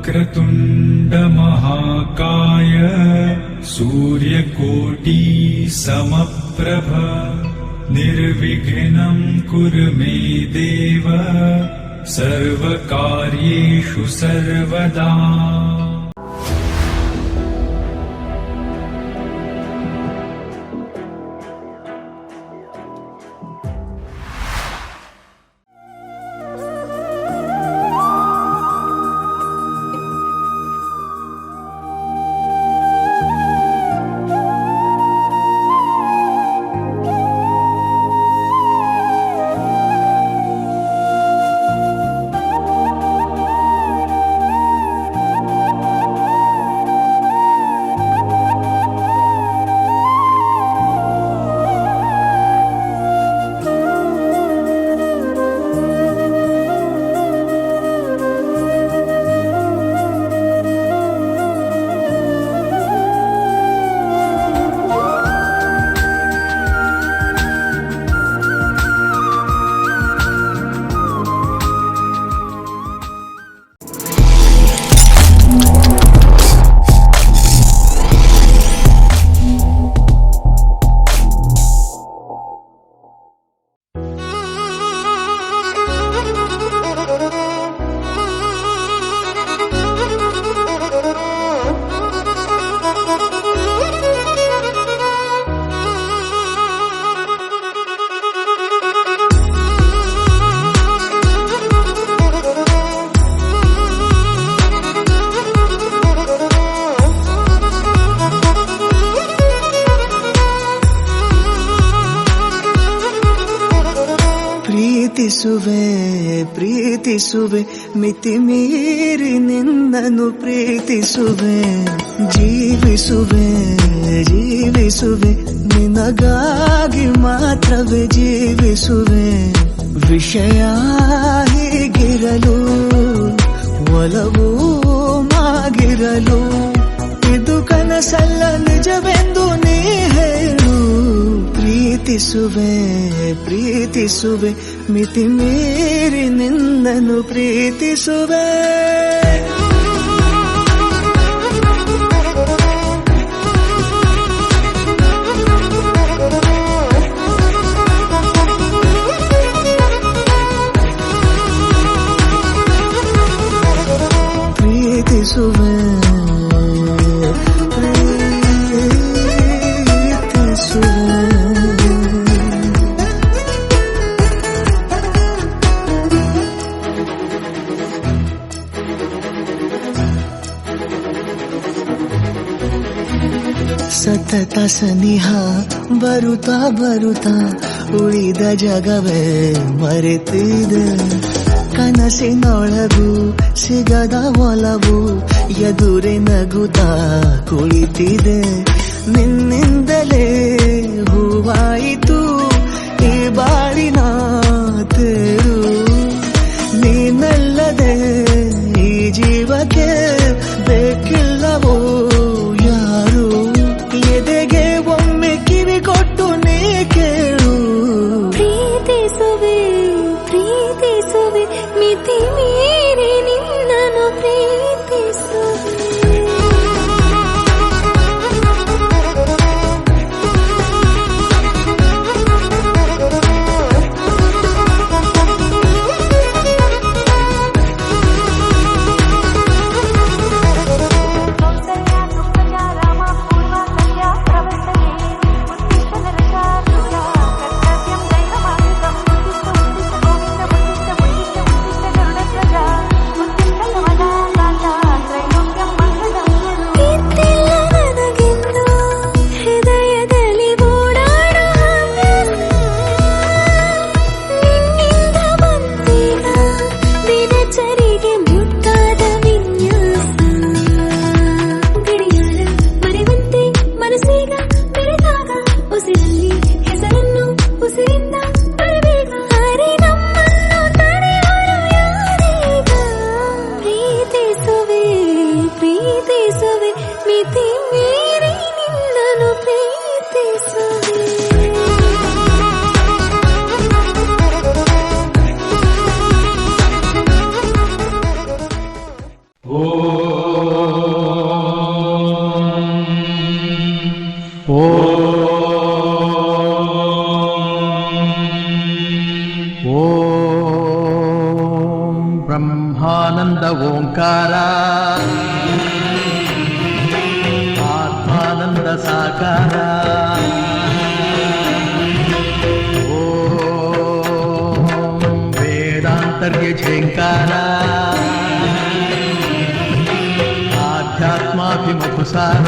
वक्रतुण्ड महाकाय सूर्यकोटि समप्रभ निर्विघ्नं कुरु मे देव सर्वकार्येषु सर्वदा। ಪ್ರೀತಿಸುವೆ ಮಿತಿ ಮೀರಿ ನಿನ್ನನ್ನು ಪ್ರೀತಿಸುವೆ ಜೀವಿಸುವೆ ನಿನಗಾಗಿ ಮಾತ್ರವೇ ಜೀವಿಸುವೆ ವಿಷಯ ಹೀಗಿರಲು ಒಲವು ಮಾಗಿರಲು ಇದು ಕನಸಲ್ಲ ನಿಜವೆಂದು ನೀ ಹೇಳು ಪ್ರೀತಿಸುವೆ ಮಿತಿ ಮೀರಿ ನಿನ್ನನ್ನು ಪ್ರೀತಿಸುವೆ ಸತತ ಸನಿಹ ಬರುತ್ತಾ ಉಳಿದ ಜಗವೇ ಮರೆತಿದೆ ಕನಸಿನೊಳಗೂ ಸಿಗದ ಒಲವು ಎದುರೆ ನಗುತ್ತಾ ಕುಳಿತಿದೆ ನಿನ್ನಿಂದಲೇ ಹೂವಾಯಿತು ಈ ಬಾಳಿನ ತೇರು ನೀನಲ್ಲದೆ ಈ ಜೀವಕ್ಕೆ ಬೇಕಿಲ್ಲವೋ ಯಾರು ಎದೆಗೆ ಒಮ್ಮೆ ಕಿವಿ ಕೊಟ್ಟು ನೀ ಕೇಳು ಪ್ರೀತಿಸುವೆ ಮಿತಿ ಮೀರಿ ನಿನ್ನನ್ನು ಪ್ರೀತಿಸುವೆ ಓ ಆತ್ಮಾನಂದ ಸಾಕಾರ ಓಂ ವೇದಾಂತರ್ಯ ಝೇಂಕಾರ ಆಧ್ಯಾತ್ಮಾಭಿಮುಖಸಾರ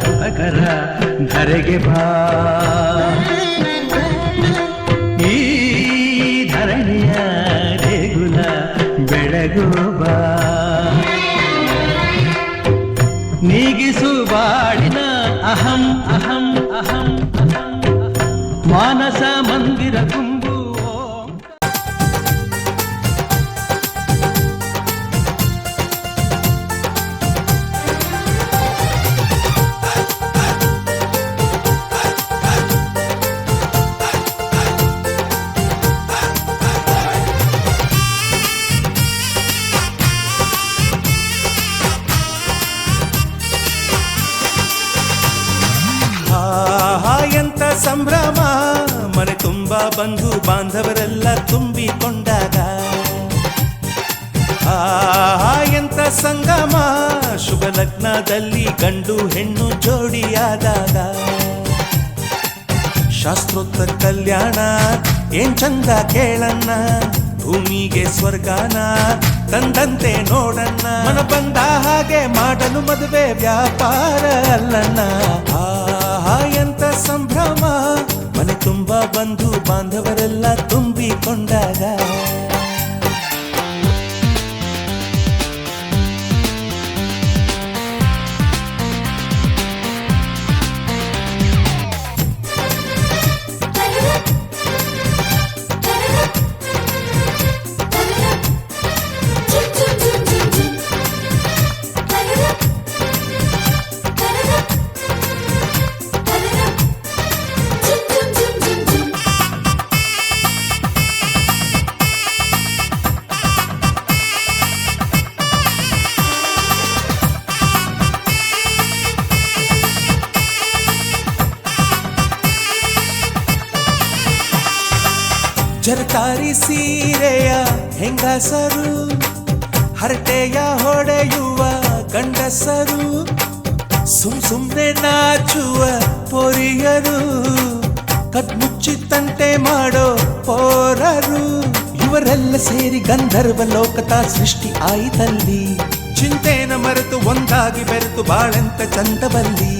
ಶುಭಕರ ಧರೆಗೆ ಬಾ ಈ ಧರಣಿಯ ದೇಗುಲ ಬೆಳಗು ಬಾ ನೀಗಿಸು ಬಾಳಿನ ಅಹಂ ಅಹಂ ಅಹಂ ಅಹಂ ಮಾನಸ ಮಂದಿರ ತುಂಬು ಎಂತ ಸಂಭ್ರಮ ಮನೆ ತುಂಬ ಬಂಧು ಬಾಂಧವರೆಲ್ಲ ತುಂಬಿಕೊಂಡಾಗ ಎಂತ ಸಂಗಮ ಶುಭ ಲಗ್ನದಲ್ಲಿ ಗಂಡು ಹೆಣ್ಣು ಜೋಡಿಯಾದಾಗ ಶಾಸ್ತ್ರೋಕ್ತ ಕಲ್ಯಾಣ ಏನ್ ಚಂದ ಕೇಳಣ್ಣ ಭೂಮಿಗೆ ಸ್ವರ್ಗಾನ ತಂದಂತೆ ನೋಡಣ್ಣ ಮನ ಬಂದ ಹಾಗೆ ಮಾಡಲು ಮದುವೆ ವ್ಯಾಪಾರ ಅಲ್ಲಣ್ಣ ಎಂತ ಸಂಭ್ರಮ ಮನೆ ತುಂಬ ಬಂಧು ಬಾಂಧವರೆಲ್ಲ ತುಂಬಿಕೊಂಡಾಗ ಜರತಾರಿ ಸೀರೆಯ ಹೆಂಗಸರು ಹರಟೆಯ ಹೊಡೆಯುವ ಗಂಡಸರು ಸುಮ್ನೆ ನಾಚುವ ಪೊರಿಯರು ಕದ್ಮುಚ್ಚಿ ತಂಟೆ ಮಾಡೋ ಪೋರರು ಇವರೆಲ್ಲ ಸೇರಿ ಗಂಧರ್ವ ಲೋಕದ ಸೃಷ್ಟಿ ಆಯಿತಲ್ಲಿ ಚಿಂತೆನ ಮರೆತು ಒಂದಾಗಿ ಬೆರೆತು ಬಾಳೆಂತ ಚಂದವಲ್ಲಿ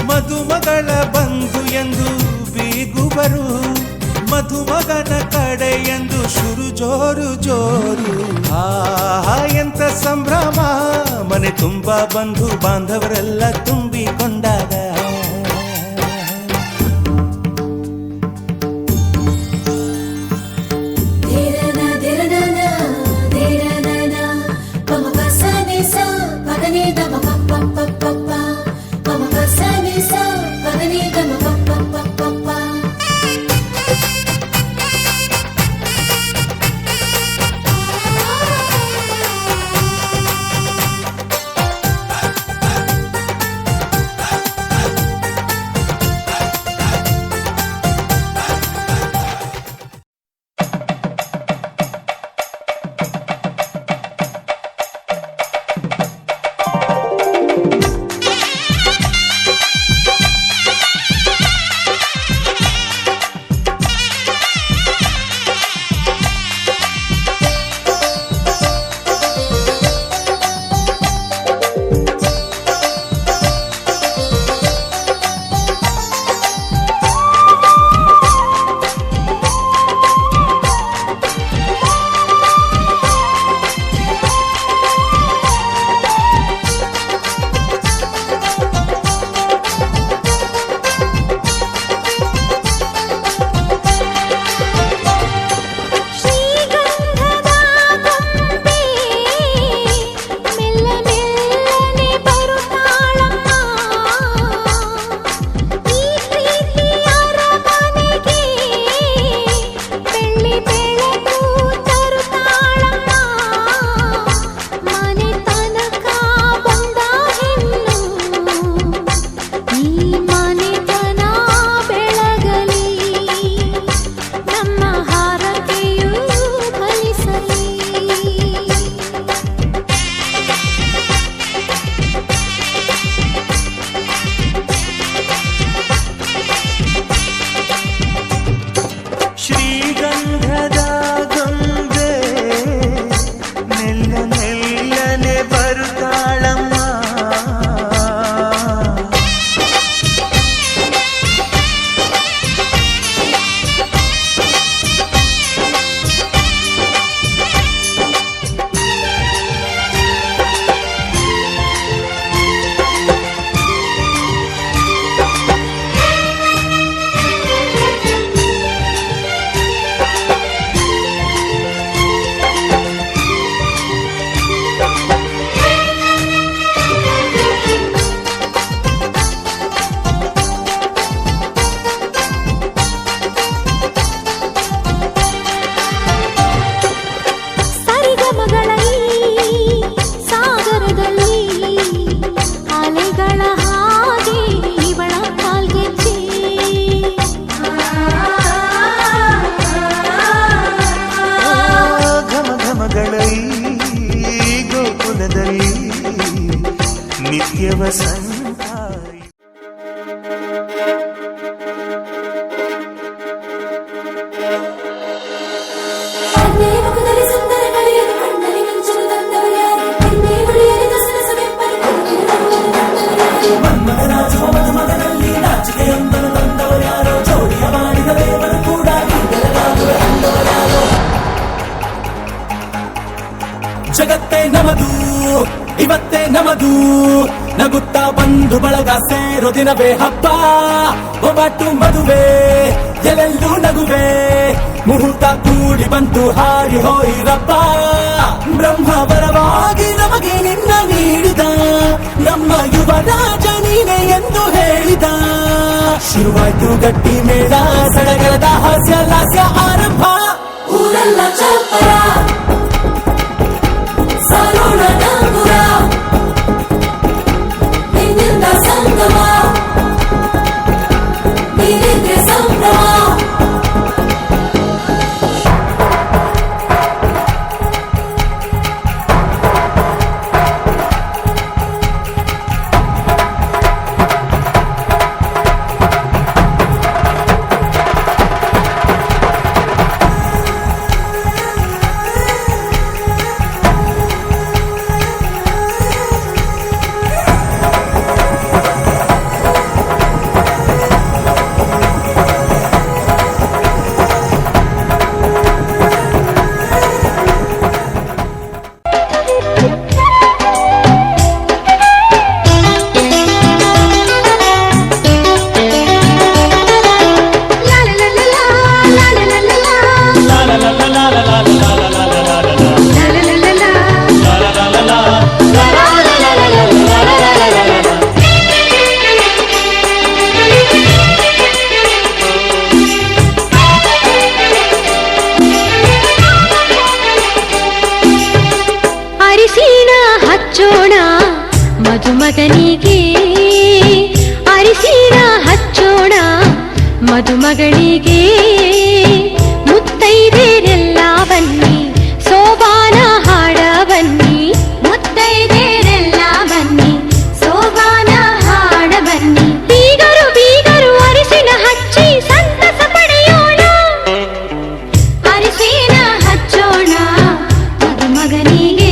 ಮದುಮಗಳ ಬಂಧು ಎಂದು ಬೀಗುವರು ಮಧುಮಗನ ಕಡೆ ಎಂದು ಶುರು ಜೋರು ಜೋರು ಎಂತ ಸಂಭ್ರಮ ಮನೆ ತುಂಬ ಬಂಧು ಬಾಂಧವರೆಲ್ಲ ತುಂಬಿಕೊಂಡಾಗ ವಸಂತ. ಜಗತ್ತೇ ನಮದು ಇವತ್ತೇ ನಮದು, ನಗುತ್ತಾ ಬಂದು ಬಳಗ ಸೇರೋ ದಿನವೇ ಹಬ್ಬ. ಒಬ್ಬಟ್ಟು ಮದುವೆ ಎಲ್ಲೆಲ್ಲೂ ನಗುವೆ, ಮುಹೂರ್ತ ಕೂಡಿ ಬಂತು ಹಾರಿ ಹೋಯಿರಪ್ಪ. ಬ್ರಹ್ಮ ವರವಾಗಿ ನಮಗೆ ನಿನ್ನ ನೀಡಿದ, ನಮ್ಮ ಯುವರಾಜ ನೀನೆ ಎಂದು ಹೇಳಿದ. ಶುರುವಾಯ್ತು ಗಟ್ಟಿ ಮೇಳ, ಸಡಗರದ ಹಾಸ್ಯ ಲಾಸ್ಯ ಆರಂಭ. ಊರೆಲ್ಲ ಚಪ್ಪರ ಸಾರೋಣ ಡಂಗುರ, ನಿನ್ನಿಂದ ಸಂಗಮ ನೀರಿದ್ರೆ ಸಂಭ್ರಮ. ಮದುಮಗನಿಗೆ ಅರಿಶಿನ ಹಚ್ಚೋಣ, ಮದುಮಗಳಿಗೆ ಮುತ್ತೈದೆರೆಲ್ಲ ಬನ್ನಿ, ಸೋಬಾನ ಹಾಡ ಬನ್ನಿ. ಮುತ್ತೈದೆರೆಲ್ಲ ಬನ್ನಿ, ಸೋಬಾನ ಹಾಡ ಬನ್ನಿ. ಬೀಗರು ಬೀಗರು ಅರಿಶಿನ ಹಚ್ಚಿ ಸಂತಸ ಪಡೆಯೋಣ, ಅರಿಶಿನ ಹಚ್ಚೋಣ ಮದುಮಗನಿಗೆ.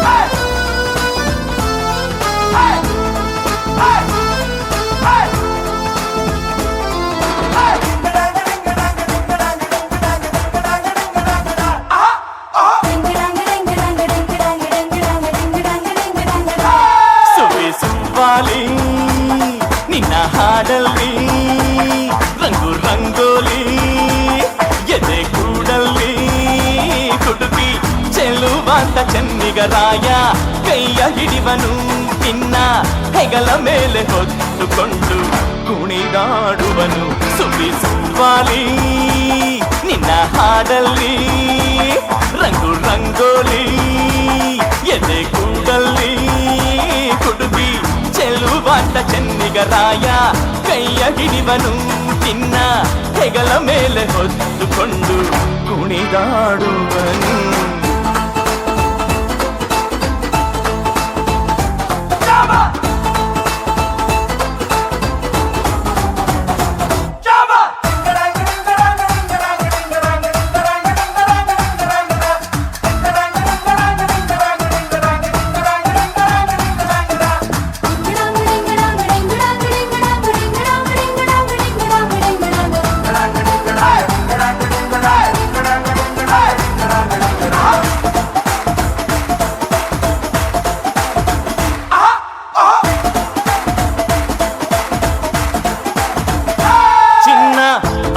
Hey! ಹಾಡಲ್ಲಿ ರಂಗು ರಂಗೋಲಿ ಎದೆ ಕೂಡಲ್ಲಿ ಕುಟುಕಿ ಚೆಲ್ಲುವಂತ ಚೆನ್ನಿಗರಾಯ ಕೈಯ ಹಿಡಿವನು ನಿನ್ನ ಹೆಗಲ ಮೇಲೆ ಹೊತ್ತುಕೊಂಡು ಕುಣಿದಾಡುವನು ಸುಳಿ ಸುವಾಲಿ ನಿನ್ನ ಹಾಡಲ್ಲಿ ರಂಗು ರಂಗೋಲಿ ಎದೆ ಕೂಡಲ್ಲಿ ಕುಡುಬಿ ಚೆಲ್ಲುವಂತ ಚೆನ್ನಿಗರಾಯ ಕೈಯ ಹಿಡಿವನು ನಿನ್ನ ಹೆಗಲ ಮೇಲೆ ಹೊತ್ತುಕೊಂಡು ಕುಣಿದಾಡುವನು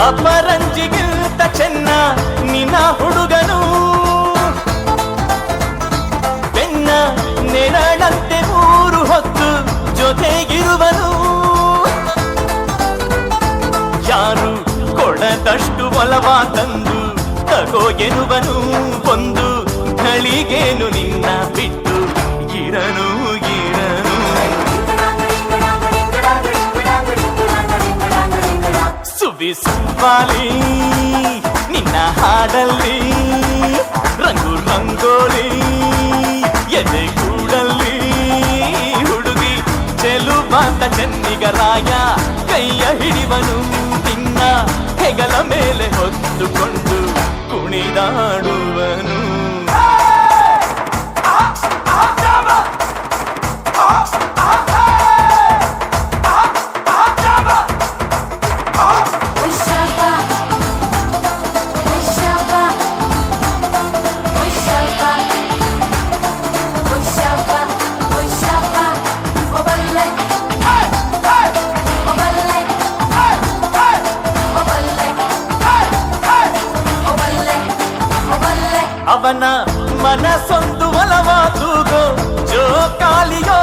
ಅಪರಂಜಿಗಿಂತ ಚೆನ್ನ ನಿನ್ನ ಹುಡುಗನು ಬೆನ್ನ ನೆರಳಂತೆ ಮೂರು ಹೊತ್ತು ಜೊತೆಗಿರುವನು ಯಾರು ಕೊಡದಷ್ಟು ಒಲವ ತಂದು ತಗೋ ಎನ್ನುವನು ಒಂದು ಘಳಿಗೇನು ನಿನ್ನ ಬಿಟ್ಟು ಇರನು ಇರನು ಸುವಾಲಿ ನಿನ್ನ ಹಾಡಲ್ಲಿ ರಂಗು ರಂಗೋಲಿ ಎದೆ ಕೂಡಲ್ಲಿ ಹುಡುಗಿ ಚೆಲುವಾಂತ ಚೆನ್ನಿಗರಾಯ ಕೈಯ ಹಿಡಿವನು ನಿನ್ನ ಹೆಗಲ ಮೇಲೆ ಹೊತ್ತುಕೊಂಡು ಕುಣಿದಾಡುವನು ಅವನ ಮನಸ್ಸೊಂದು ಒಲವ ತೂಗೋ ಜೋಕಾಲಿಯೋ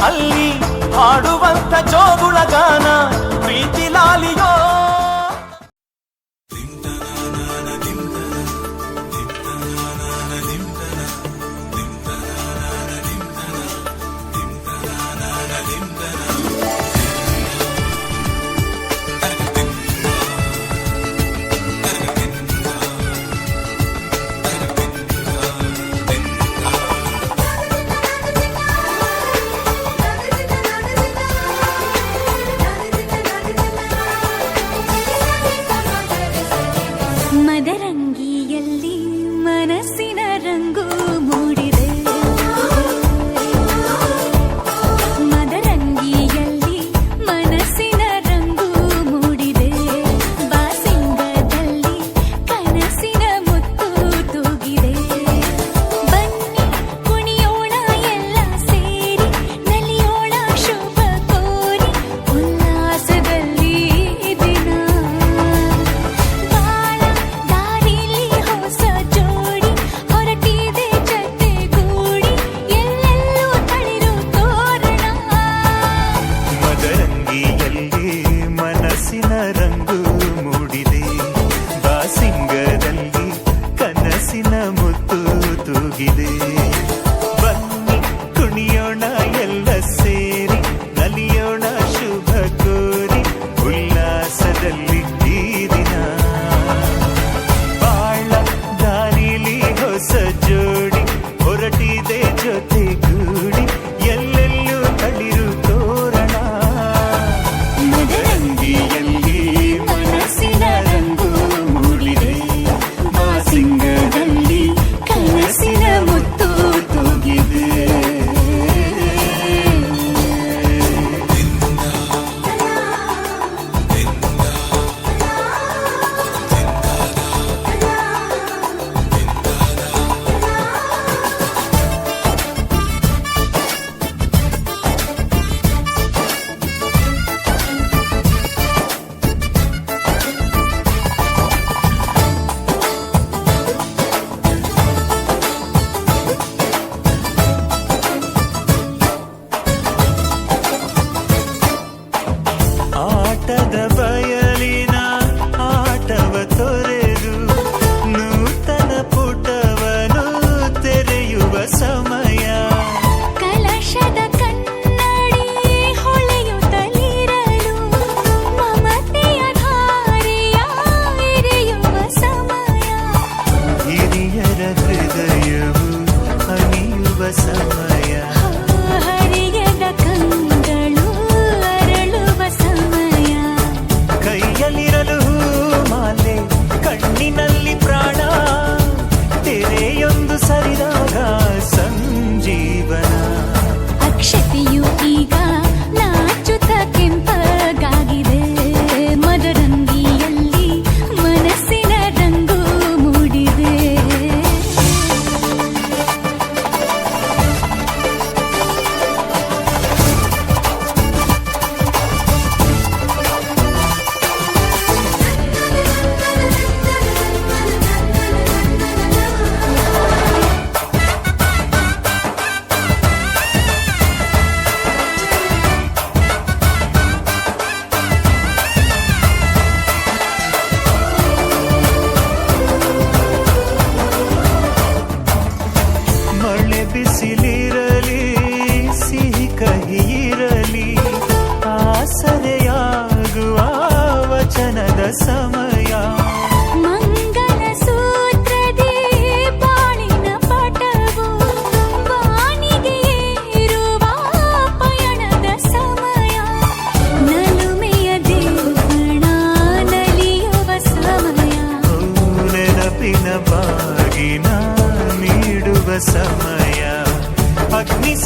ಅಲ್ಲಿ ಹಾಡುವಂತ ಜೋಗುಳ ಗಾನ ಪ್ರೀತಿ ಲಾಲಿಯೋ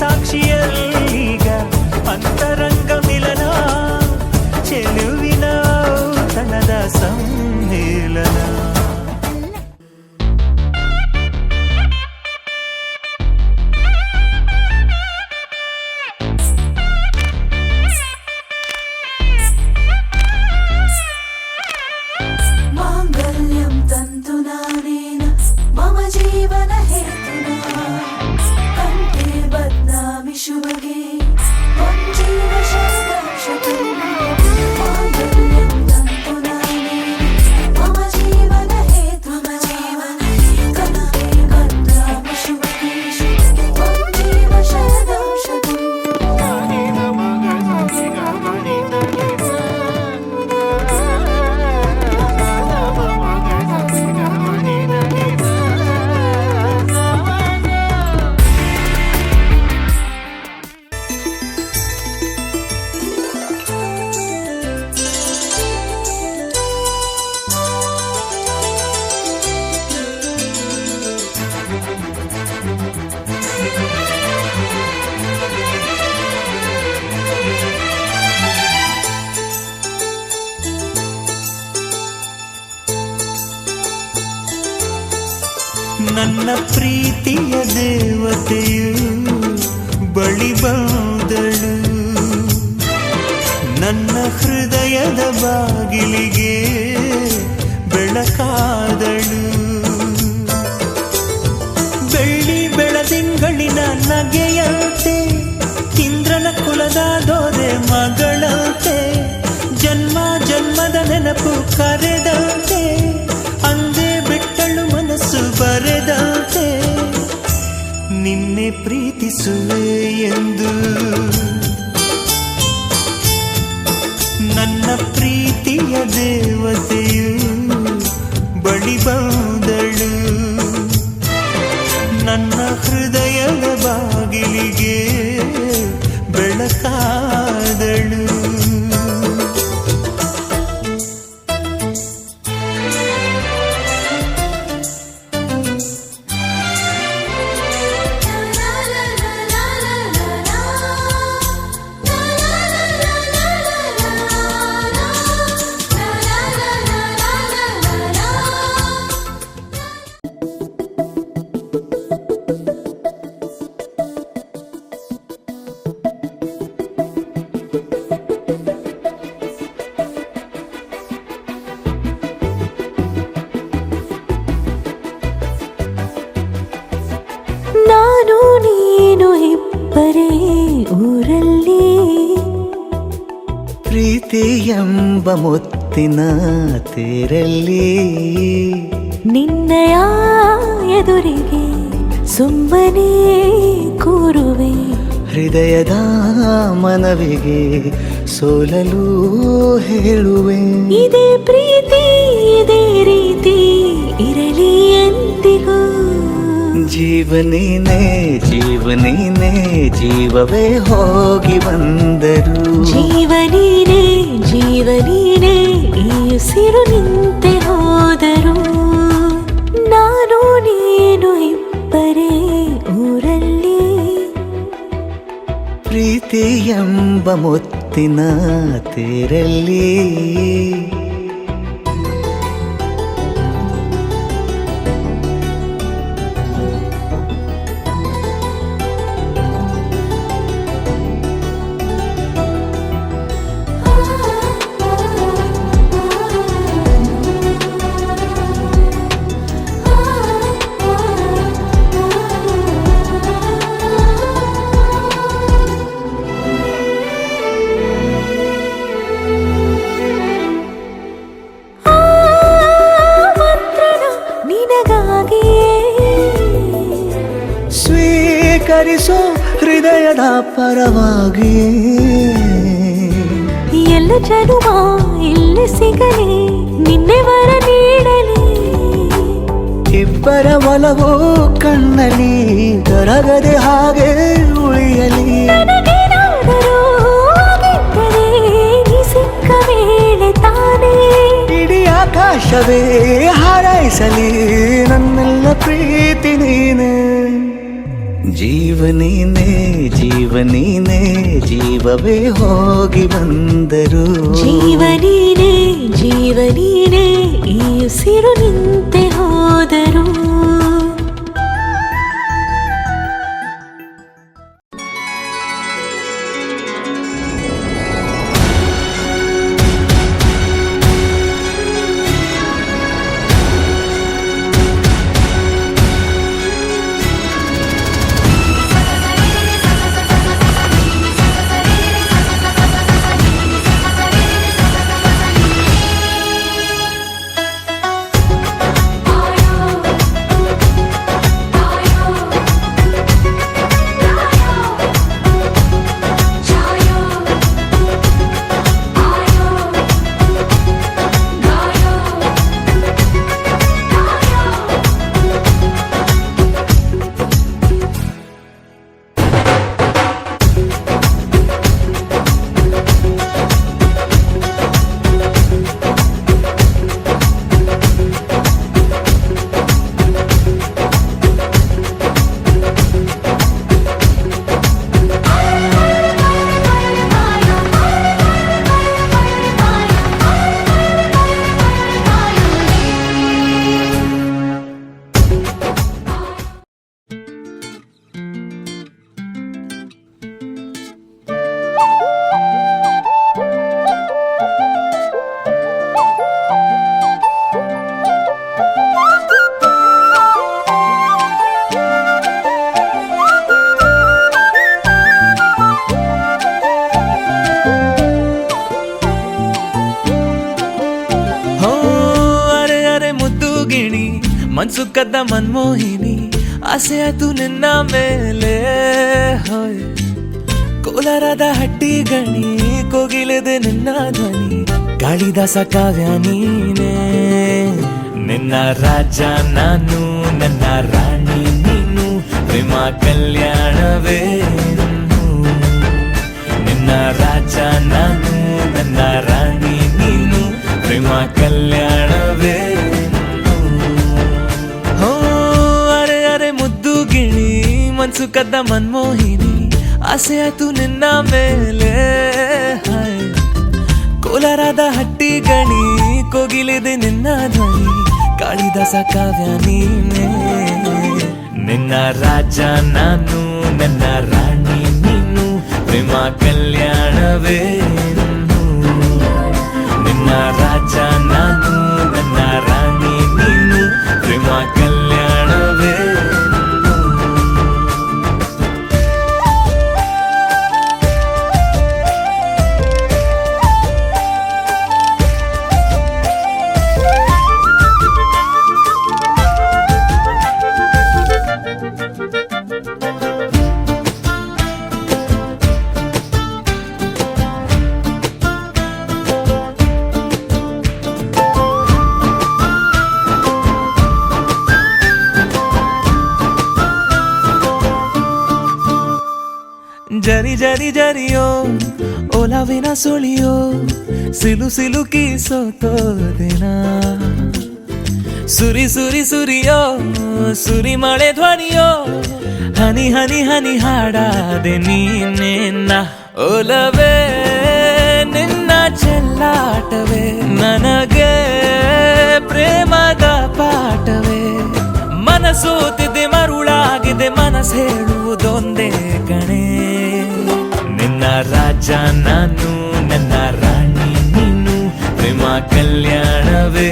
ಸಾಕ್ಷಿಯಲ್ಲೀಗ ಅಂತರಂಗ ಮಿಲನ ಚೆಲುವಿನ ತನದ ಸಮ್ಮೇಳನ. माङ्गल्यं तन्तुनानेन मम जीवन हेतुना कण्ठे बध्नामि शुभगे त्वं जीव शरदं शतम् माङ्गल्यं तन्तुनानेन मम जीवन हेतुना कण्ठे बध्नामि शुभगे त्वं जीव शरदं शतम्. ನನ್ನ ಪ್ರೀತಿಯ ದೇವತೆಯು ಬಳಿ ಬಂದಳು, ನನ್ನ ಹೃದಯದ ಬಾಗಿಲಿಗೆ ಬೆಳಕಾದಳು. ಬೆಳ್ಳಿ ಬೆಳದಿಂಗಳಿನ ನಗೆಯಂತೆ ಇಂದ್ರನ ಕುಲದ ದೊರೆ ಮಗಳಂತೆ ಜನ್ಮ ಜನ್ಮದ ನೆನಪು ಕರೆದಂತೆ ಅಂದೇ ಬಿಟ್ಟಳು ಮನಸ್ಸು ಬರೆದಂತೆ ನಿನ್ನೆ ಪ್ರೀತಿಸುವೆ ಎಂದು. ನನ್ನ ಪ್ರೀತಿಯ ದೇವತೆಯು ಬಳಿ ಬಂದಳು, ನನ್ನ ಹೃದಯದ ಬಾಗಿಲಿಗೆ ಬೆಳಕಾದಳು. ನಾನು ನೀನು ಇಬ್ಬರೇ ಊರಲ್ಲಿ ಪ್ರೀತಿ ಎಂಬ ಮುತ್ತಿನ ತೇರಲ್ಲಿ ನಿನ್ನಯ ಎದುರಿಗೆ ಸುಮ್ಮನೆ ಕೂರುವೆ. ಹೃದಯದ ಮನವಿಗೆ ಸೋಲಲು ಹೇಳುವೆ. ಇದೇ ಪ್ರೀತಿ ಇದೇ ರೀತಿ ಇರಲಿ ಎಂದಿಗೂ. ಜೀವನೇನೆ ಜೀವನೇನೆ ಜೀವವೇ ಹೋಗಿ ಬಂದರು. ಜೀವನೀನೇ ಜೀವನೀನೇ ಈ ಉಸಿರು ನಿಂತೆ ಹೋದರು. ನಾನು ನೀನು ಇಬ್ಬರೇ ಊರಲ್ಲಿ ಪ್ರೀತಿ ಎಂಬ ಮುತ್ತಿನ ತೇರಲ್ಲಿ ಸ್ವೀಕರಿಸೋ ಹೃದಯದ ಪರವಾಗಿ. ಎಲ್ಲ ಜನುಮ ಇಲ್ಲಿ ಸಿಗಲಿ ನಿನ್ನೆ ವರ ನೀಡಲಿ. ಇಬ್ಬರ ಒಲವು ಕಣ್ಣಲ್ಲಿ ಕರಗದೆ ಹಾಗೆ ಉಳಿಯಲಿ. ನನಗೇನಾದರೂ ಆಗಿದ್ದರೆ ನೀ ಸಿಕ್ಕ ವೇಳೆ ತಾನೇ ಇಡೀ ಆಕಾಶವೇ ಹಾರೈಸಲಿ ನನ್ನೆಲ್ಲ ಪ್ರೀತಿ ನೀನೆ. ಜೀವನೀನೇ ಜೀವನೀನೇ ಜೀವವೇ ಹೋಗಿ ಬಂದರು ಜೀವನೀನೇ ಜೀವನೀನೇ ಈ ಉಸಿರು ನಿಂತೆ ಹೋದರು ಮನ್ಸು ಕದ್ದ ಮನ್ಮೋಹಿನಿ ಆಸೆ ಆತು ನಿನ್ನ ಮೇಲೆ ಹೋಯ್ ಕೋಲಾರದ ಹಟ್ಟಿ ಗಣಿ ಕೋಗಿಲೆದೆ ನಿನ್ನ ಧ್ವನಿ ಕಾಳಿದಾಸ ಕಾವ್ಯ ನೀನೇ ನಿನ್ನ ರಾಜ ನಾನು ನನ್ನ ರಾಣಿ ನೀನು ಪ್ರೇಮ ಕಲ್ಯಾಣವೇ ನಿನ್ನ ರಾಜ ನಾನು ನನ್ನ ರಾಣಿ ನೀನು ಪ್ರೇಮ ಕಲ್ಯಾಣವೇ ಮನ್ಸು ಕದ್ದ ಮನ್ಮೋಹಿನಿ ಆಸೆ ಆತು ನಿನ್ನ ಮೇಲೆ ಕೋಲಾರದ ಹಟ್ಟಿ ಗಣಿ ಕೋಗಿಲೆದೆ ನಿನ್ನ ಧ್ವನಿ ಕಾಳಿದಾಸ ಕಾವ್ಯ ನೀನೇ ನಿನ್ನ ರಾಜ ನಾನು ನನ್ನ ರಾಣಿ ನೀನು ಪ್ರೇಮ ಕಲ್ಯಾಣವೇ ನಿನ್ನ ರಾಜ ನಾನು ನನ್ನ ರಾಣಿ ನೀನು ಪ್ರೇಮ ಕಲ್ಯಾಣವೇ ಜರಿ ಜರಿ ಜರಿಯೋ ಓಲಾವಿನ ಸುಳಿಯೋ ಸಿಲು ಸಿಲುಕಿ ಸೋತೋದಿನ ಸುರಿ ಸುರಿ ಸುರಿಯೋ ಸುರಿ ಮಳೆ ಧ್ವನಿಯೋ ಹನಿ ಹನಿ ಹನಿ ಹಾಡಾದೆ ನೀನೇನ ಓಲವೇ ನಿನ್ನ ಚೆಲ್ಲಾಟವೇ ನನಗೆ ಪ್ರೇಮದ ಪಾಠವೇ ಮನಸೋತಿದೆ ಮರುಳಾಗಿದೆ ಮನಸ್ಸು ಹೇಳುವುದೊಂದೇ ಕಣೆ ನಿನ್ನ ರಾಜ ನಾನು ನನ್ನ ರಾಣಿ ನೀನು ಪ್ರೇಮ ಕಲ್ಯಾಣವೇ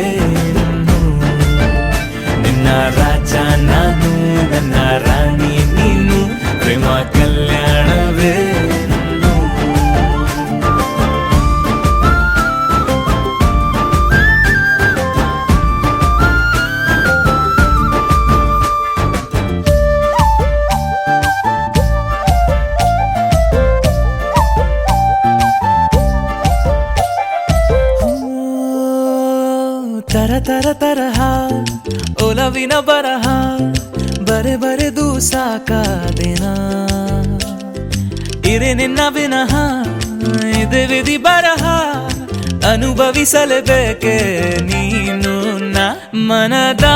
ನಿನ್ನ ರಾಜ ನಾನು ನನ್ನ ರಾಣಿ ನೀನು ಪ್ರೇಮ ಕಲ್ಯಾಣವೇ ತರ ತರ ತರಹ ಒಲವಿನ ಬರಹ ಬರೆ ಬರೆದು ಸಾಕಾದೆನ ಇರೆ ನಿನ್ನ ವಿನಃ ಇದೆ ವಿಧಿ ಬರಹ ಅನುಭವಿಸಲೇಬೇಕೆ ನೀನು ನ ಮನದ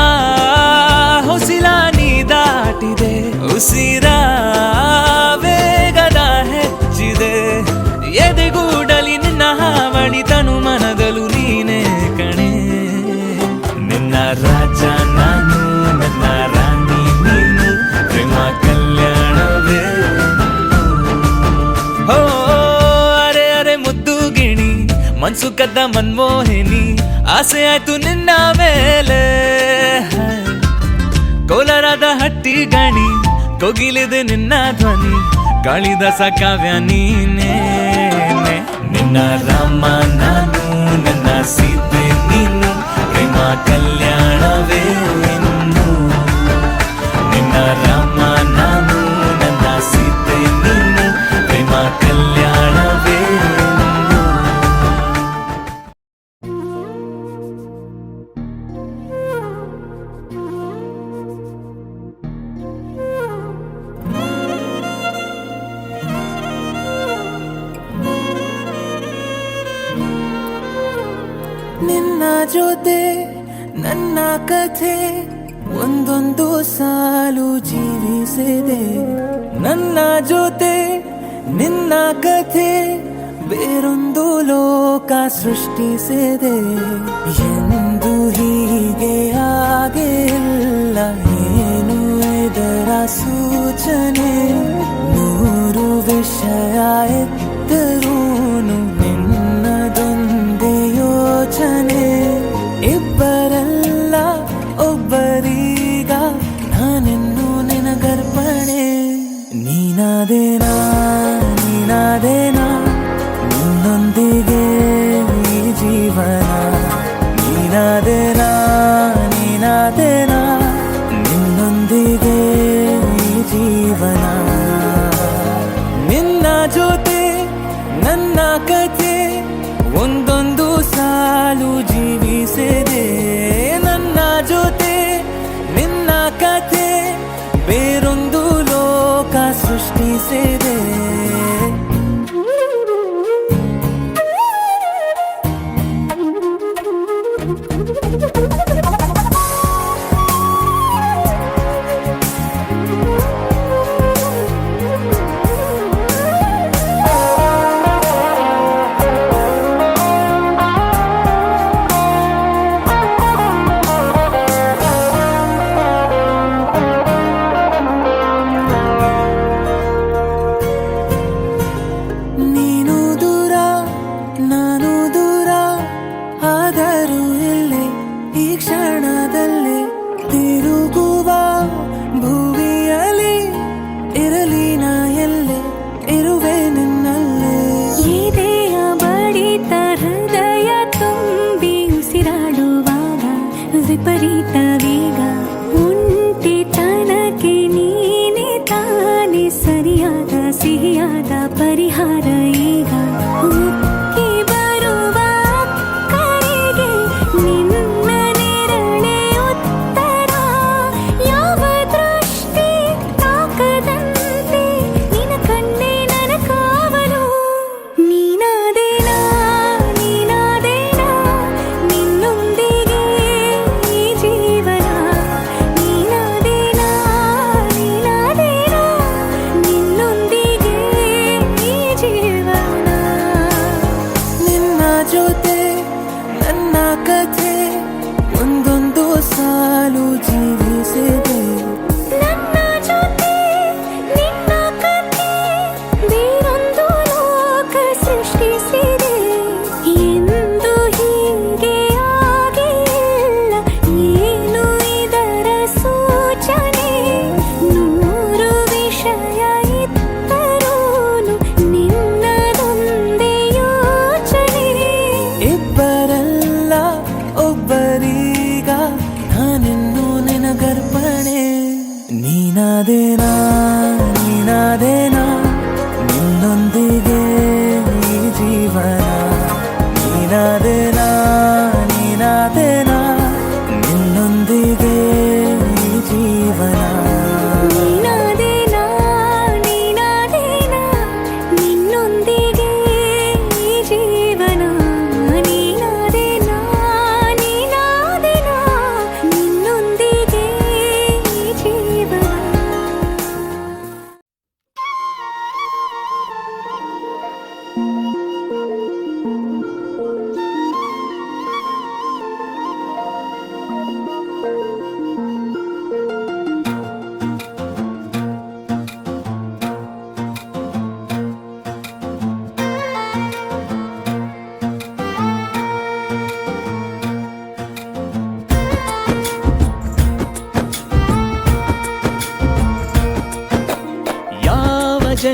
ಹೊಸಿಲ ನೀ ದಾಟಿದೆ ಉಸಿರ ವೇಗದ ಹೆಚ್ಚಿದೆ ಎದೆಗೂಡಲಿ ನಿನ್ನ ಹಾವಳಿ ತನು ಮನದಲು ನೀನೇ ಕಣೆ ನಿನ್ನ ರಾಜ ನಾನು ನನ್ನ ರಾಣಿ ನೀನು ಪ್ರೇಮ ಕಲ್ಯಾಣವೇ ಹೋ ಅರೆ ಅರೆ ಮುದ್ದು ಗಿಣಿ ಮನ್ಸು ಕದ್ದ ಮನ್ಮೋಹಿನಿ ಆಸೆ ಆಯ್ತು ನಿನ್ನ ಮೇಲೆ ಕೋಲಾರದ ಹಟ್ಟಿ ಗಣಿ ಕೋಗಿಲಿದೆ ನಿನ್ನ ಧ್ವನಿ ಕಾಳಿದಾಸ ಕಾವ್ಯ ನೀನೇ ನಿನ್ನ ರಾಮ ನಾನು ನನ್ನ ಸೀತೆ ನೀನು ಪ್ರೇಮ ಕಲ್ಯಾಣವೇ ಇನ್ನು ನಿನ್ನ ರಾಮ ನಾನು ನನ್ನ ಸೀತೆ ನೀನು ಪ್ರೇಮ ಕಲ್ಯಾಣವೇ ಇನ್ನು. ನಿನ್ನ ಜೊತೆ ನನ್ನ ಕಥೆ ಒಂದೊಂದು ಸಾಲು ಜೀವಿಸಿದೆ ನನ್ನ ಜೊತೆ ನಿನ್ನ ಕಥೆ ಬೇರೊಂದು ಲೋಕ ಸೃಷ್ಟಿಸಿದೆ ಎಂದು ಹೀಗೆ ಆಗಿಲ್ಲ ಏನು ಇದರ ಸೂಚನೆ ನೂರು ವಿಷಯ ಎತ್ತರೂನು ನಿನ್ನದೊಂದೇ ಯೋಚನೆ ಇಬ್ಬರಲ್ಲ ಒಬ್ಬರೀಗ ನಾನೆನ್ನು ನಿನಗರ್ಪಣೆ ನೀನಾದೇನಾ ನೀನಾದೇನಾ ನಿನ್ನೊಂದಿಗೆ ಈ ಜೀವನ ನೀನಾದೇನಾ ನೀನಾದೇನಾ ನಿನ್ನೊಂದಿಗೆ ಈ ಜೀವನ ನಿನ್ನ ಜೊತೆ ನನ್ನ ಕಥೆ ಒಂದೊಂದು ಸಾಲು ಜೀವಿಸಿದೆ ನನ್ನ ಜೊತೆ ನಿನ್ನ ಕಥೆ ಬೇರೊಂದು ಲೋಕ ಸೃಷ್ಟಿಸಿದೆ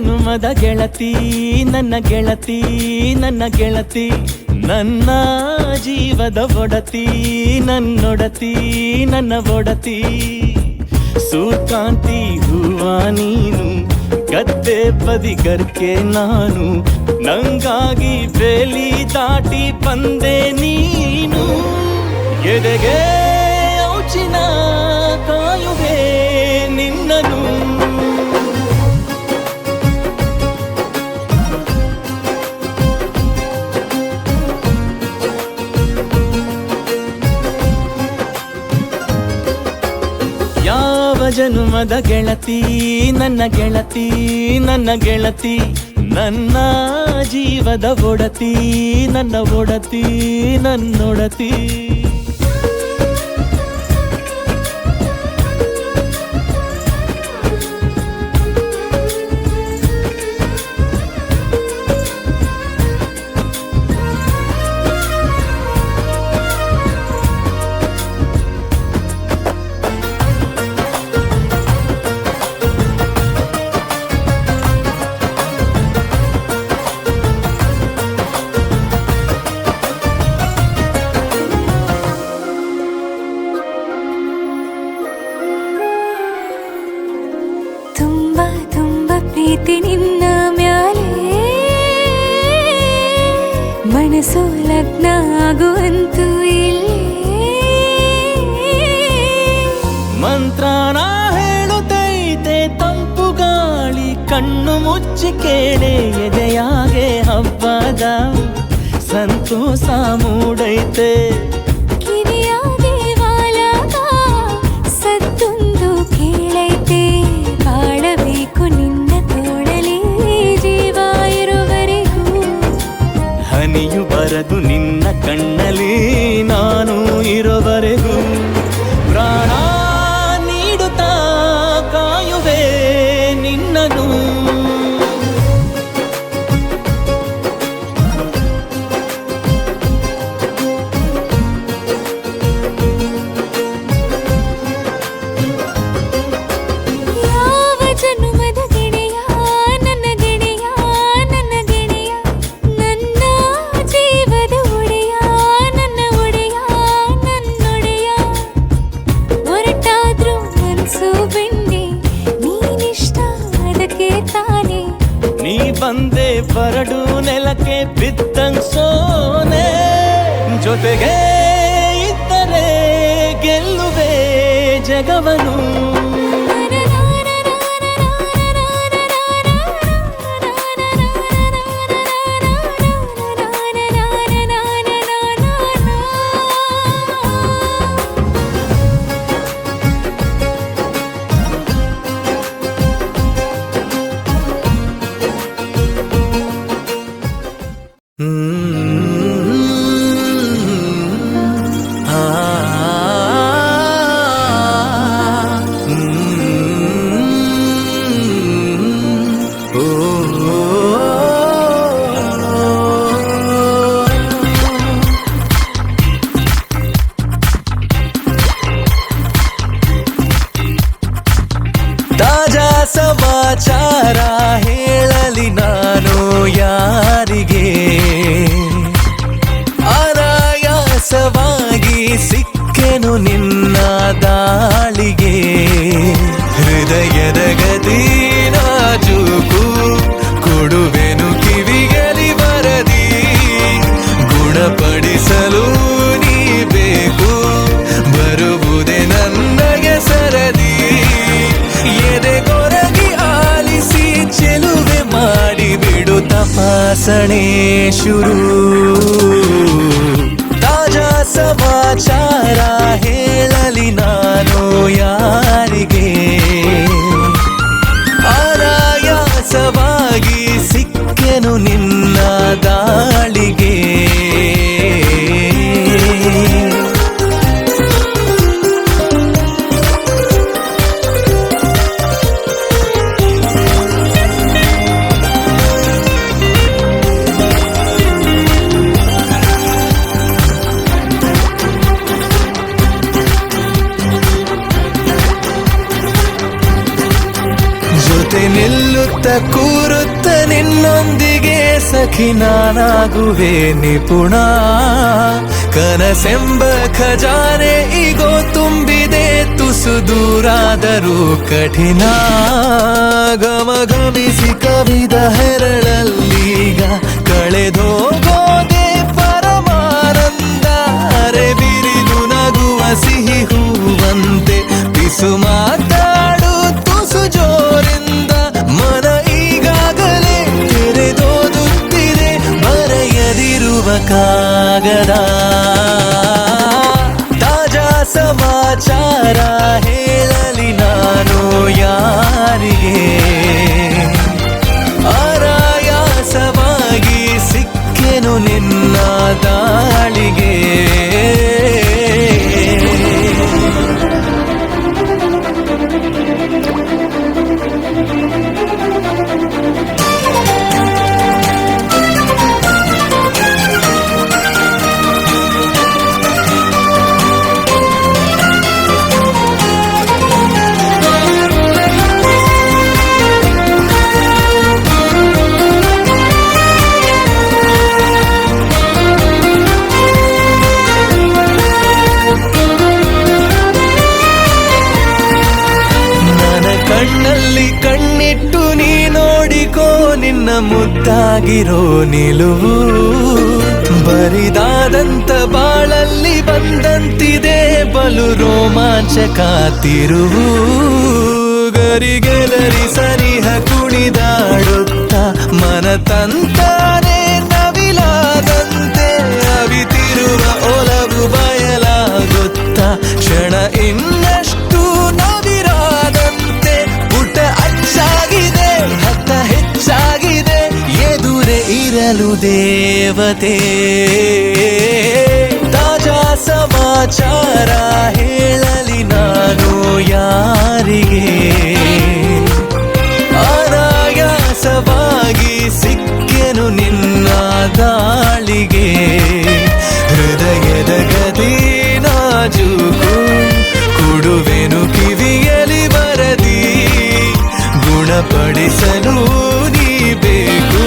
ಜನುಮದ ಗೆಳತಿ ನನ್ನ ಗೆಳತಿ ನನ್ನ ಗೆಳತಿ ನನ್ನ ಜೀವದ ಒಡತಿ ನನ್ನೊಡತಿ ನನ್ನ ಒಡತಿ ಸೂರ್ಕಾಂತಿ ಹೂವ ನೀನು ಗದ್ದೆ ಬದಿಗರ್ಕೆ ನಾನು ನಂಗಾಗಿ ಬೇಲಿ ದಾಟಿ ಬಂದೆ ನೀನು ಎದೆಗೆ ಔಚಿನ ಕಾಯುವೆ ನಿನ್ನನು ಯಾವ ಜನುಮದ ಗೆಳತಿ ನನ್ನ ಗೆಳತಿ ನನ್ನ ಗೆಳತಿ ನನ್ನ ಜೀವದ ಒಡತಿ ನನ್ನ ಒಡತಿ ನನ್ನೊಡತಿ ತುಂಬ ತುಂಬ ಪ್ರೀತಿ ನಿನ್ನ ಮ್ಯಾಲೆ ಮನಸ್ಸು ಲಗ್ನ ಆಗುವಂತೂ ಇಲ್ಲೇ ಮಂತ್ರನ ಹೇಳುತ್ತೈತೆ ತಂಪು ಗಾಳಿ ಕಣ್ಣು ಮುಚ್ಚಿ ಕೇಳೆ ಎದೆಯಾಗೆ ಹಬ್ಬದ ಸಂತೋಷ ಮೂಡೈತೆ ಕಿವಿಯಾಗೆ ವಾಲಾಗ ಸತ್ತೊಂದು ಕೇಳೈತೆ ಬಾಳಬೇಕು ನಿನ್ನ ತೋಳಲಿ ಜೀವ ಇರುವರೆಗೂ ಹನಿಯು ಬರದು ನಿನ್ನ ಕಣ್ಣಲ್ಲಿ ನಾನು ಇರುವರೆಗೂ ಪ್ರಾಣ ನೀಡುತ್ತಾ ಕಾಯುವೆ ನಿನ್ನನು ಯಾವ ಜನುಮದ ಗೆಳೆಯ ನನ್ನ ಗೆಳೆಯ ನನ್ನ ಗೆಳೆಯ ನನ್ನ ಜೀವದ ಒಡೆಯ ನನ್ನ ಒಡೆಯ ನನ್ನೊಡೆಯ ಹೊರಟಾದ್ರೂ ಮನಸ್ಸು ಬೆಂಡೆ ನೀನಿಷ್ಟ ಅದಕ್ಕೆ ತಾನೆ ನೀ ಬಂದೆ ಬರಡು ನೆಲಕ್ಕೆ ಬಿದ್ದಂಗ್ ಸೋನೆ ಜೊತೆಗೆ ಇದ್ದರೆ ಗೆಲ್ಲುವೆ ಜಗವನು ತಾಜಾ ಸಮಾಚಾರ ಹೇಳಲಿ ನಾನು ಯಾರಿಗೆ ಅನಾಯಾಸವಾಗಿ ಸಿಕ್ಕೆನು ನಿನ್ನ ದಾಳಿಗೆ ಹೃದಯದ ಗದಿ ನಾಜೂಕು ಕೊಡುವೆನು ಕಿವಿಗಲಿ ಬರದಿ ಗುಣಪಡಿಸಲು ನೀ ಬೇಕು ಬರುವುದೇ ನನಗೆ ಸರದಿ ಎದೆಗೊರಗಿ ಆಲಿಸಿ ಚೆಲುವೆ ಮಾಡಿ ಬಿಡು ತಪಾಸಣೆ ಶುರು ತಾಜಾ ಸಮಾಚಾರ ಹೇಳಲಿ ನಾನು ಯಾರಿಗೆ ಅನಾಯಾಸವಾಗಿ ಸಿಕ್ಕೆನು ನಿನ್ನ ದಾಳಿಗೆ ಹುಡುಕಿ ನಾನಾಗುವೆ ನಿಪುಣ ಕನಸೆಂಬ ಖಜಾನೆ ಈಗೋ ತುಂಬಿದೆ ತುಸು ದೂರಾದರೂ ಕಠಿಣ ಗಮಗಮಿಸಿ ಕವಿದ ಹೆರಳಲ್ಲೀಗ ಕಳೆದೋಗೋದೆ ಪರಮಾನಂದ ಅರೆ ಬಿರಿದು ನಗುವ ಸಿಹಿ ಹೂವಂತೆ ಪಿಸು ಮಾತಾಡು ತುಸು ಜೋರಿಂದ ಮನ ಈಗಾಗಲೇ ತೆರೆದೋದುತ್ತಿದೆ ಬರೆಯದಿರುವ ಕಾಗದ ತಾಜಾ ಸಮಾಚಾರ ಹೇಳಲಿ ನಾನು ಯಾರಿಗೆ ಆರಾಯಾಸವಾಗಿ ಸಿಕ್ಕೆನು ನಿನ್ನ ದಾಳಿಗೆ ಕಣ್ಣಲ್ಲಿ ಕಣ್ಣಿಟ್ಟು ನೀ ನೋಡಿಕೋ ನಿನ್ನ ಮುದ್ದಾಗಿರೋ ನಿಲುವು ಬರಿದಾದಂತ ಬಾಳಲ್ಲಿ ಬಂದಂತಿದೆ ಬಲು ರೋಮಾಂಚಕ ತಿರುವು ಗರಿಗೆಲರಿ ಸನಿಹ ಕುಣಿದಾಡುತ್ತ ಮನ ತಂತಾನೆ ನವಿಲಾದಂತೆ ಅವಿತಿರುವ ಒಲವು ಬಯಲಾಗುತ್ತ ಕ್ಷಣ ಇನ್ನಷ್ಟು ನವಿರಾದಂತೆ ಪುಟ ಅಚ್ಚಾಗಿದೆ ಹತ್ತ ಹೆಚ್ಚಾಗಿದೆ ಎದುರೇ ಇರಲು ದೇವತೆ ತಾಜಾ ಸಮಾಚಾರ ಹೇಳಲಿ ನಾನು ಯಾರಿಗೆ ಆರಾಯಾಸವಾಗಿ ಸಿಕ್ಕೆನು ನಿನ್ನ ದಾಳಿಗೆ ಹೃದಯದ ಗದಿ ನಾಜೂಕು ಕೊಡುವೆನು ಕಿವಿಯಲಿ ಬರದಿ ಗುಣಪಡಿಸಲು ನೀ ಬೇಕು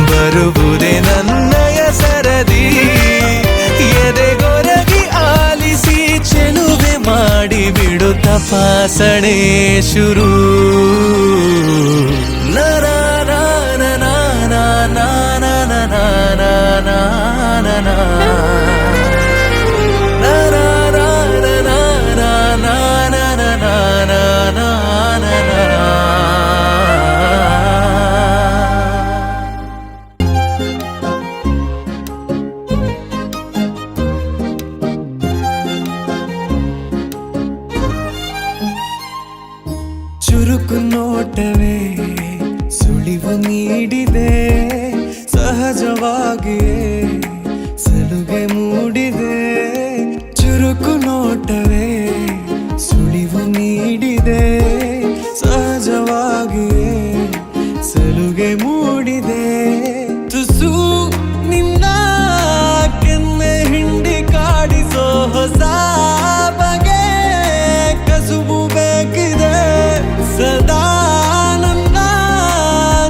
ಬರುವುದೇ ನನ್ನಯ ಸರದಿ ಎದೆಗೊರಗಿ ಆಲಿಸಿ ಚೆಲುವೆ ಮಾಡಿ ಬಿಡು ತಪಾಸಣೆ ಶುರು ಚುರುಕು ನೋಟವೇ ಸುಳಿವು ನೀಡಿದೆ ಸಹಜವಾಗಿಯೇ ಸಲುಗೆ ಮೂಡಿದೆ ಚುರುಕು ನೋಟವೇ ಸುಳಿವು ನೀಡಿದೆ ಸಹಜವಾಗಿಯೇ ಸಲುಗೆ ಮೂಡಿದೆ ತುಸು ನಿನ್ನ ಕೆನ್ನೆ ಹಿಂಡಿ ಕಾಡಿಸೋ ಹೊಸ ಬಗೆ ಕಸುಬು ಬೇಕಿದೆ ಸದಾ ನನ್ನ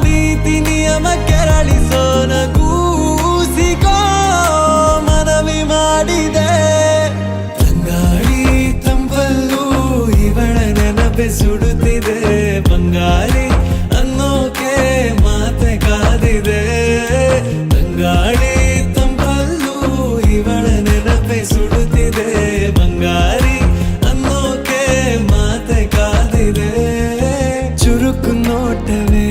ನೀತಿ ನಿಯಮ ಕೆರಳಿಸೋ ನಗೂಸಿಕೋ ಮನವಿ ಮಾಡಿದೆ ತಂಗಾಳಿ ತಂಪಲ್ಲೂ ಇವಳ ನೆನಪೆ ಸುಡುತ್ತಿದೆ ಬಂಗಾಳಿ ಅನ್ನೋಕೆ ಮಾತೆ ಕಾದಿದೆ ತಂಗಾಳಿ ತಂಪಲ್ಲೂ ಇವಳ ನೆನಪೆ ಸುಡುತ್ತಿದೆ ಬಂಗಾರಿ ಅನ್ನೋಕೆ ಮಾತೆ ಕಾದಿದೆ ಚುರುಕು ನೋಟವೇ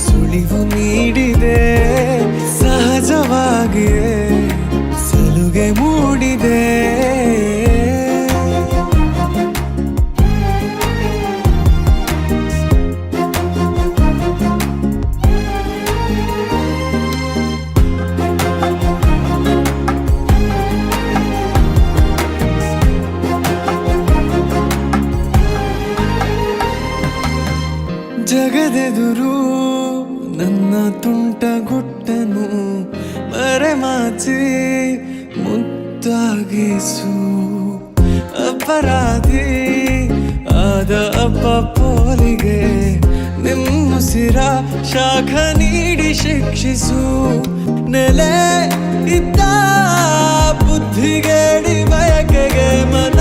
ಸುಳಿವು ನೀಡಿದೆ ಸಹಜವಾಗಿಯೇ ಸಲುಗೆ ಮೂಡಿದೆ ಜಗದೆದುರು ನನ್ನ ತುಂಟ ಗುಟ್ಟನು ಮರೆಮಾಚಿ ಮುದ್ದಾಗಿಸು ಅಪರಾಧಿ ಆದ ಅಪ್ಪ ಪೋಲಿಗೆ ನಿಮ್ಮುಸಿರ ಶಾಖ ನೀಡಿ ಶಿಕ್ಷೆ ರಕ್ಷಿಸು ನೆಲೆ ಇದ್ದ ಬುದ್ಧಿಗೇಡಿ ಬಯಕೆಗೆ ಮನ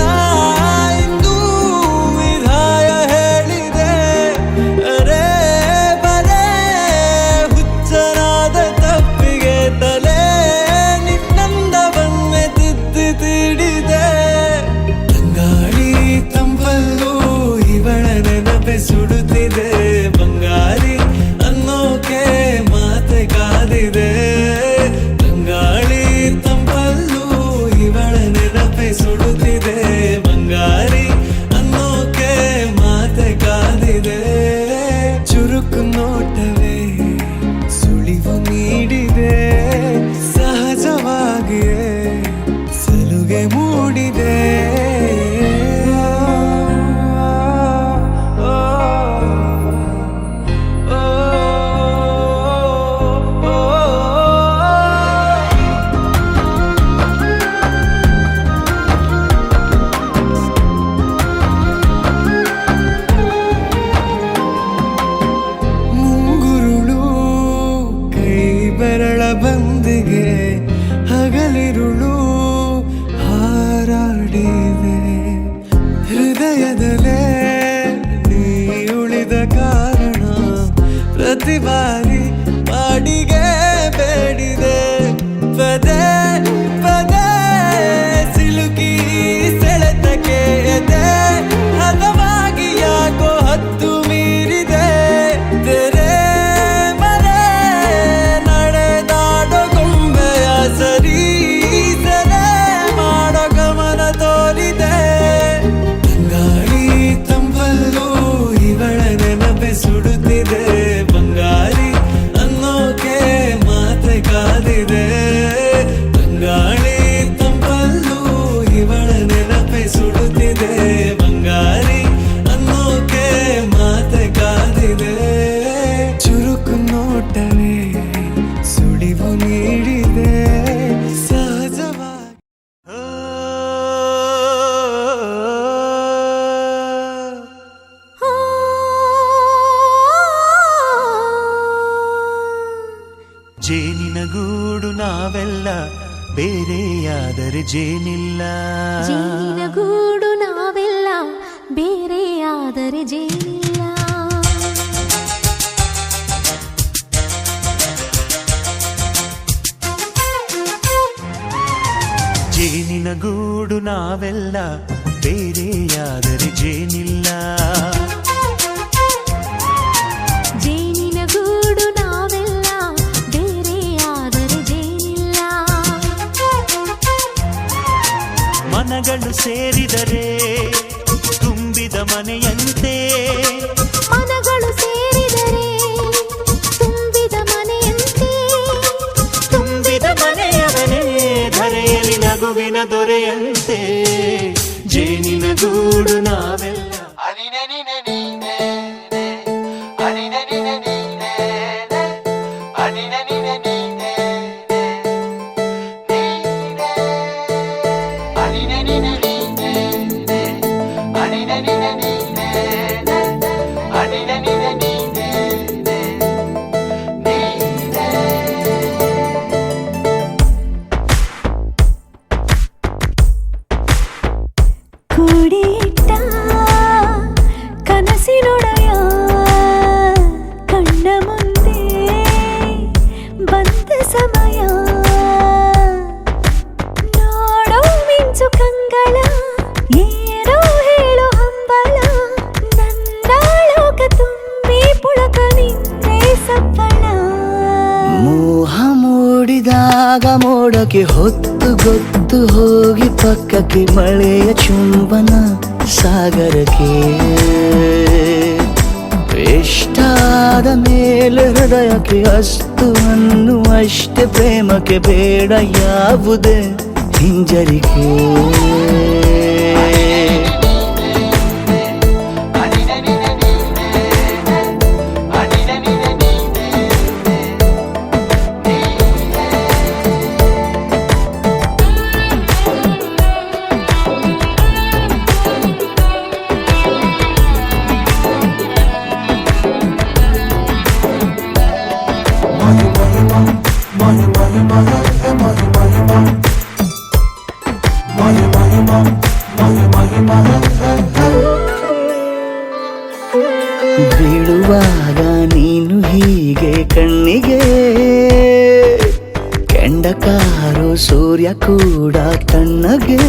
ಇಂದು ವಿಧಾಯ ಹೇಳಿದೆ ಅರೆ ಬರೇ ಹುಚ್ಚನಾದ ತಪ್ಪಿಗೆ ತಲೆ ನಿನ್ನಂದವನ್ನೇ ತಿದ್ದಿ ತೀಡಿದೆ ತಂಗಾಳಿ ತಂಪಲ್ಲೂ ಇವಳ ನೆನಪೆ ಸುಡುತ್ತಿದೆ ಬಂಗಾರಿ ಅನ್ನೋಕೆ ಮಾತೆ ಕಾದಿದೆ ತಂಗಾಳಿ ತಂಪಲ್ಲೂ ಇವಳ ನೆನಪೆ ಸುಡುತ್ತಿದೆ ಬಂಗಾರಿ ಅನ್ನೋಕೆ ಮಾತೆ ಕಾದಿದೆ ಚುರುಕು ನೋಟವೇ ಸುಳಿವು ನೀಡಿದೆ ಸಹಜವಾಗಿಯೇ ಸಲುಗೆ ಮೂಡಿದೆ ಮುಂಗುರುಳು ಕೈ ಬೆರಳ ಬಂದಿಗೆ ಹಗಲಿರುಳು ಹಾರಾಡಿದೆ ಹೃದಯದಲ್ಲೇ ನೀ ಉಳಿದ ಕಾರಣ ಪ್ರತಿ ಬಾರಿ ಬಾಡಿಗೆ ಬೇಡಿದೆ ಪದೇ ಪದೇ ಸಿಲುಕಿ ಸೆಳೆತಕ್ಕೆ ಎದೆ ಹದವಾಗಿ ಯಾಕೋ ಹತ್ತು ಮೀರಿದೆ ತೆರೆ ಮರೆ ನಡೆದಾಡೋ ಗೊಂಬೆಯ ಸರಿ ಸೆರೆ ಮಾಡೋ ಗಮನ ತೋರಿದೆ ತಂಗಾಳಿ ತಂಪಲ್ಲೂ ಇವಳ ನೆನಪೆ ಸುಡುತ್ತಿದೆ ಬಂಗಾರಿ ಅನ್ನೋಕೆ ಮಾತೆ ಕಾದಿದೆ ತಂಗಾಳಿ ತಂಪಲ್ಲೂ ಇವಳ ನೆನಪೆ ಸುಡುತ್ತಿದೆ ಬಂಗಾರಿ ಅನ್ನೋಕೆ ಮಾತೆ ಕಾದಿದೆ ಚುರುಕು ನೋಟವೇ ಸುಳಿವು ನೀಡಿದೆ ಸಹಜವಾಗಿ ಜೇನಿನ ಗೂಡು ನಾವೆಲ್ಲ ಬೇರೆಯಾದರೆ ಜೇನಿಲ್ಲ ಜೇನಿನ ಗೂಡು ನಾವೆಲ್ಲ ಬೇರೆಯಾದರೆ ಜೇನಿಲ್ಲ ಜೇನಿನ ಗೂಡು ನಾವೆಲ್ಲ ಬೇರೆಯಾದರೆ ಜೇನಿಲ್ಲ ಜೇನಿನ ಗೂಡು ನಾವೆಲ್ಲ ಬೇರೆಯಾದರೆ ಜೇನಿಲ್ಲ ಮನಗಳು ಸೇರಿದರೆ ತುಂಬಿದ ಮನೆಯಂತೆ ಮನಗಳು ಸೇರಿದರೆ ತುಂಬಿದ ಮನೆಯಂತೆ ತುಂಬಿದ ಮನೆಯವನೇ ಧರೆಯಲ್ಲಿ ನಗುವಿನ ದೊರೆಯಂತೆ ಜೇನಿನ ಗೂಡು ನಾವೆಲ್ಲ ಕೂಡಿಟ್ಟ ಕನಸಿನೊಡೆಯ ಕಣ್ಣ ಮುಂದೆ ಬಂದ ಸಮಯ ನೋಡೋ ಮಿಂಚು ಕಂಗಳ ಏರೋ ಹೇಳೋ ಹಂಬಲ ನನ್ನ ಲೋಕ ತುಂಬಿ ಪುಳಕ ನಿಂತೆ ಸಪ್ಪಳ ಮೋಹ ಮೂಡಿದಾಗ ಮೋಡಕ್ಕೆ ಹೊತ್ತು ಗೊತ್ತು ಹೋಗಿ ಪಕ್ಕಕ್ಕೆ ಮಳೆಯ ಚುಂಬನ ಸಾಗರಕ್ಕೆ ಇಷ್ಟಾದ ಮೇಲೆ ಹೃದಯಕ್ಕೆ ಅಸ್ತು ಅನ್ನುವಷ್ಟೇ ಪ್ರೇಮಕ್ಕೆ ಬೇಡ ಯಾವುದೇ ಹಿಂಜರಿಕೆ ಬೀಳುವಾಗ ನೀನು ಹೀಗೆ ಕಣ್ಣಿಗೆ ಕೆಂಡಕಾರು ಸೂರ್ಯ ಕೂಡ ತಣ್ಣಗೆ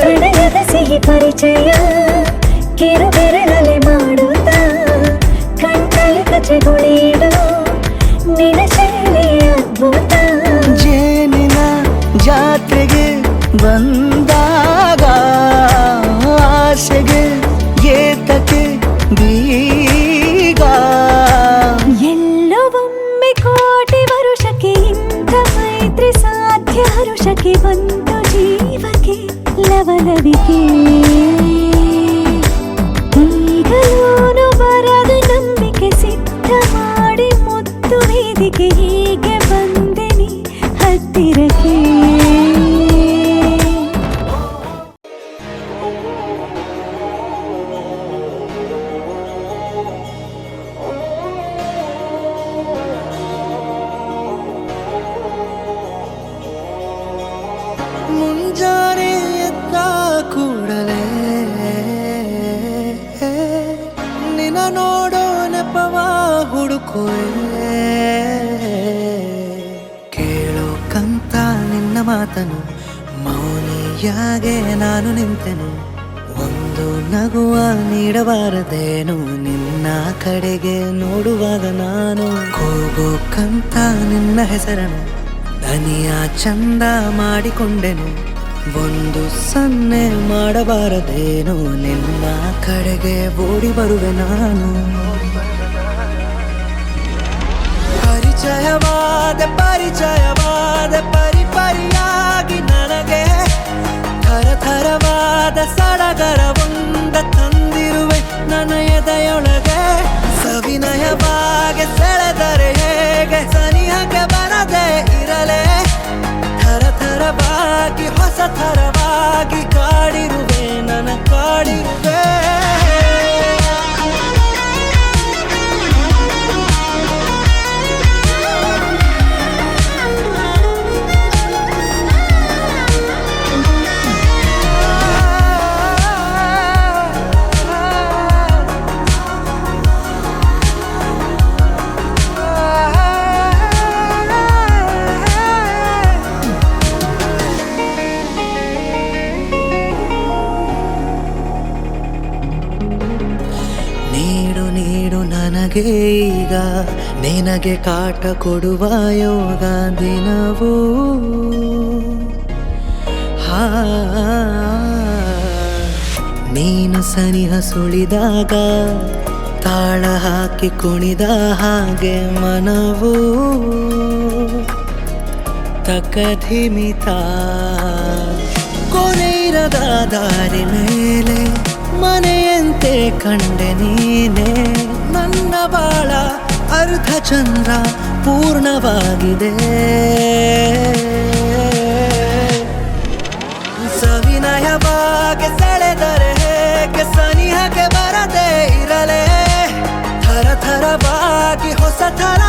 ಪ್ರಣಯದ ಸಿಹಿ ಪರಿಚಯ ಕಿರು ಬೆರಳಲೆ ಮಾಡುತ್ತ ಕಣ್ಣಲ್ಲಿ ಕಚಗುಳಿಡು ನಿನ ಶೈಲಿ ಅದ್ಭುತ ಜೇನಿನ ಜಾತ್ರೆಗೆ ಬಂದಾಗ ಆಸೆಗೆ ಏತಕ್ಕೆ ಬೀಗ ಎಲ್ಲವೊಮ್ಮೆ ಕೋಟಿ ವರುಷಕ್ಕೆ ಇಂಥ ಮೈತ್ರಿ ಸಾಧ್ಯ ಹರುಷಕ್ಕೆ ಬಂತು ಜೀವಕ್ಕೆ ಲವಲವಿಕೆ ಈಗಲೂನು ಬರದು ನಂಬಿಕೆ ಸಿದ್ಧ ಮಾಡಿ ಮುತ್ತು ವೇದಿಕೆ ಹೀಗೆ ಬಂದೆ ನೀ ಹತ್ತಿರಕ್ಕೆ ಮುಂಜಾನೆ ಎದ್ದ ಕೂಡಲೇ ನಿನ್ನ ನೋಡೋ ನೆಪವ ಹುಡುಕುವೆ ಕೇಳೋಕಂತ ನಿನ್ನ ಮಾತನು ಮೌನಿಯಾಗೆ ನಾನು ನಿಂತೆನು ಒಂದು ನಗುವ ನೀಡಬಾರದೇನು ನಿನ್ನ ಕಡೆಗೆ ನೋಡುವಾಗ ನಾನು ಕೂಗೋಕಂತ ನಿನ್ನ ಹೆಸರನು ದನಿಯ ಚಂದ ಮಾಡಿಕೊಂಡೆನು ಒಂದು ಸನ್ನೆ ಮಾಡಬಾರದೇನು ನಿನ್ನ ಕಡೆಗೆ ಓಡಿ ಬರುವೆ ನಾನು ಪರಿಚಯವಾದ ಪರಿಪರಿಯಾಗಿ ನನಗೆ ಥರಥರವಾದ ಸಡಗರ ಒಂದ ತಂದಿರುವೆ ನನ್ನ ಎದೆಯೊಳಗೆ ಸವಿನಯವಾಗಿ ಸೆಳೆದರೆ ಹೇಗೆ ಸನಿಹಕ್ಕೆ ಬರದೆ ಇರಲೇ ಥರಥರವಾಗಿ ಹೊಸ ಥರವಾಗಿ ಕಾಡಿರುವೆ ನನ್ನ ಕಾಡಿರುವೆ ನೀಡು ನನಗೆ ಈಗ ನಿನಗೆ ಕಾಟ ಕೊಡುವ ಯೋಗ ದಿನವೂ ನೀನು ಸನಿಹ ಸುಳಿದಾಗ ತಾಳ ಹಾಕಿ ಕುಣಿದ ಹಾಗೆ ಮನವೂ ತಕಧಿಮಿತ ಕೊನೆಯಿರದ ದಾರಿ ಮೇಲೆ ಮನೆಯಂತೆ ಕಂಡೆ ನೀನೆ ನನ್ನ ಬಾಳ ಅರ್ಧ ಚಂದ್ರ ಪೂರ್ಣವಾಗಿದೆ ಸವಿನಯವಾಗಿ ಸೆಳೆದರೆ ಹೇಗೆ ಸನಿಹಕ್ಕೆ ಬರದೆ ಇರಲೇ ಥರಥರವಾಗಿ ಹೊಸ ಥರ